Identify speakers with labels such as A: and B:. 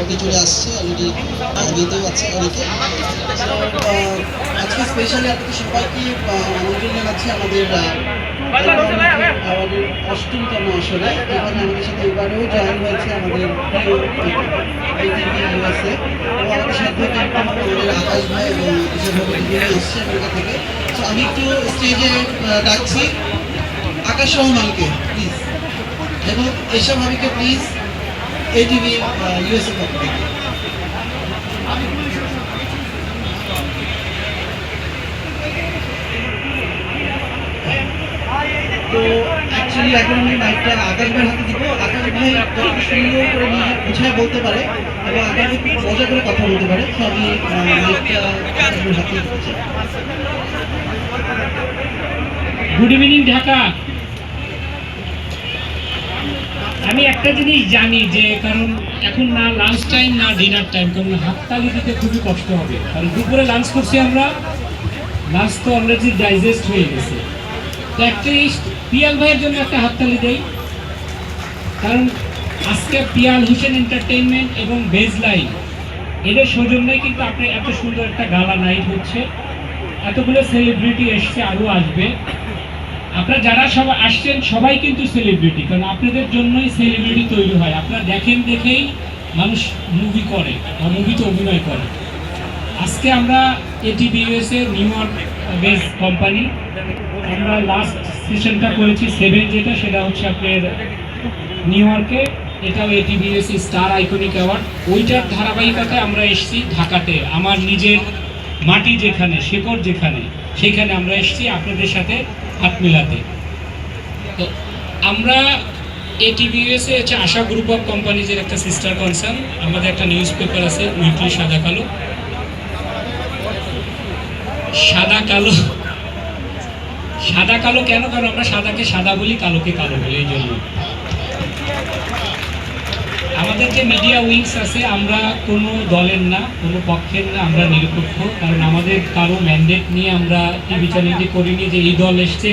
A: অনেকে চলে আসছে অলরেডি, যেতেও আছে অনেকে। আজকে স্পেশালি আপনাদের সবাইকে আমন্ত্রণ জানাচ্ছি আমাদের আমাদের 8ম আসরে, যেখানে আমাদের সাথে এবারেও জয়েন হয়েছে আমাদের ইউএসএ, এবং আমাদের সাথে কিন্তু আমাদের আকাশ ভাই এবং বিশেষভাবে দুজনে এসছে আমেরিকা থেকে। তো আমি একটু স্টেজে ডাকছি আকাশ রহমানকে প্লিজ, এবং এসব ভাবিকে প্লিজ এটিভি ইউএসএ পক্ষ থেকে। তো অ্যাকচুয়ালি এখন আমি মাইকটা আকাশ ভাইয়ের হাতে দিব। আকাশ ভাই যত সুন্দর করে নিয়ে বুঝায় বলতে পারে এবং আকাশ ভাই খুব মজা করে কথা বলতে পারে, তো আমি মাইকটা আকাশ ভাইয়ের হাতে দিচ্ছি।
B: Good evening Dhaka. আমি একটা জিনিস জানি যে কারণ এখন না লাঞ্চ টাইম না ডিনার টাইম, কারণ হাততালি দিতে খুবই কষ্ট হবে, কারণ দুপুরে লাঞ্চ করছি আমরা, লাঞ্চ তো অলরেডি ডাইজেস্ট হয়ে গেছে। তো অ্যাটলিস্ট পিয়াল ভাইয়ের জন্য একটা হাততালি দেই, কারণ আজকে পিয়াল হোসেন এন্টারটেইনমেন্ট এবং বেজ লাইন এদের সৌজন্যে কিন্তু আপনি এত সুন্দর একটা গালা নাইট হচ্ছে, এতগুলো সেলিব্রিটি এসছে, আরও আসবে। আপনারা যারা সবাই আসছেন সবাই কিন্তু সেলিব্রিটি, কারণ আপনাদের জন্যই সেলিব্রিটি তৈরি হয়। আপনারা দেখেন দেখেই মানুষ মুভি করে বা মুভিতে অভিনয় করে। আজকে আমরা ATV USA new York base company, আমরা লাস্ট সেশনটা করেছি 7, যেটা সেটা হচ্ছে আপনার নিউ ইয়র্কে, এটাও ATV USA star iconic award. ওইটার ধারাবাহিকতায় আমরা এসেছি ঢাকাতে, আমার নিজের মাটি যেখানে, শেকড় যেখানে, সেইখানে আমরা এসেছি আপনাদের সাথে হাত মিলাতে। তো আমরা এটিভি ইউএসএ হচ্ছে আশা গ্রুপ অফ কোম্পানিজের একটা সিস্টার কনসার্ন। আমাদের একটা নিউজ পেপার আছে উইকলি সাদা কালো। সাদা কালো, সাদা কালো কেন? কারণ আমরা সাদাকে সাদা বলি, কালোকে কালো বলি, এই জন্য। আমাদের যে মিডিয়া উইংস আছে, আমরা কোনো দলের না, কোনো পক্ষের না, আমরা নিরপেক্ষ। কারণ আমাদের কারো ম্যান্ডেট নিয়ে আমরা টিভি চ্যানেলটি করিনি যে এই দল এসছে